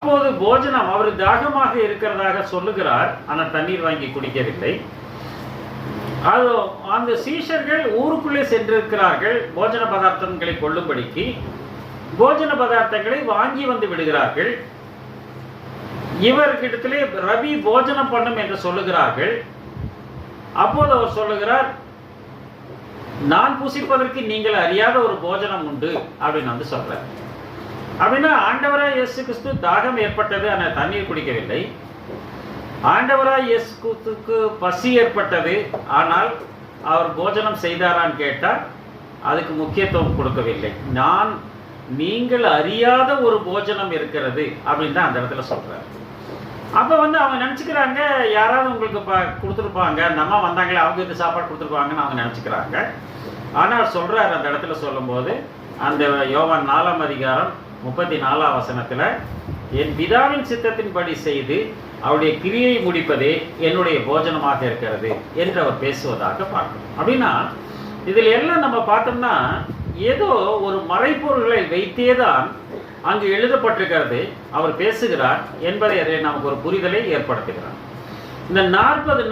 அப்போது போஜனம் அவர் தாகமாக இருக்கிறதாக சொல்லுகிறார், ஆனால் தண்ணீர் வாங்கி குடிக்கவில்லை. அது அந்த சீஷர்கள் ஊருக்குள்ளே சென்றிருக்கிறார்கள் போஜன பதார்த்தங்களை கொள்ளும்படிக்கு. போஜன பதார்த்தங்களை வாங்கி வந்து விடுகிறார்கள். இவர்கிட்டத்திலே ரவி போஜனம் பண்ணும் என்று சொல்லுகிறார்கள். அப்போது அவர் சொல்லுகிறார், நான் புசிப்பதற்கு நீங்கள் அறியாத ஒரு போஜனம் உண்டு அப்படின்னு வந்து சொல்றார். அப்படின்னா ஆண்டவராய் இயேசு கிறிஸ்து தாகம் ஏற்பட்டது, ஆனால் தண்ணீர் குடிக்கவில்லை. ஆண்டவராய் இயேசு கிறிஸ்துக்கு பசி ஏற்பட்டது, ஆனால் அவர் போஜனம் செய்தாரான்னு கேட்டால் அதுக்கு முக்கியத்துவம் கொடுக்கவில்லை. நீங்கள் அறியாத ஒரு போஜனம் இருக்கிறது அப்படின்னு தான் அந்த இடத்துல சொல்றாரு. அப்போ வந்து அவங்க நினச்சிக்கிறாங்க யாராவது உங்களுக்கு கொடுத்துருப்பாங்க, நம்ம வந்தாங்களே அவங்க இந்த சாப்பாடு கொடுத்துருப்பாங்கன்னு அவங்க நினச்சிக்கிறாங்க. ஆனால் சொல்கிறார் அந்த இடத்துல சொல்லும்போது, அந்த யோவான் 4ஆம் அதிகாரம் 34ஆம் வசனத்தில், என் பிதாவின் சித்தத்தின்படி செய்து அவருடைய கிரியை முடிப்பதே என்னுடைய போஜனமாக இருக்கிறது என்று அவர் பேசுவதாக பார்க்கணும். அப்படின்னா இதில் எல்லாம் நம்ம பார்த்தோம்னா ஏதோ ஒரு மறைப்பொருள்களை வைத்தே தான் அங்கு எழுதப்பட்டிருக்கிறது அவர் பேசுகிறார் என்பதை நமக்கு ஒரு புரிதலை ஏற்படுத்துகிறார். இந்த 40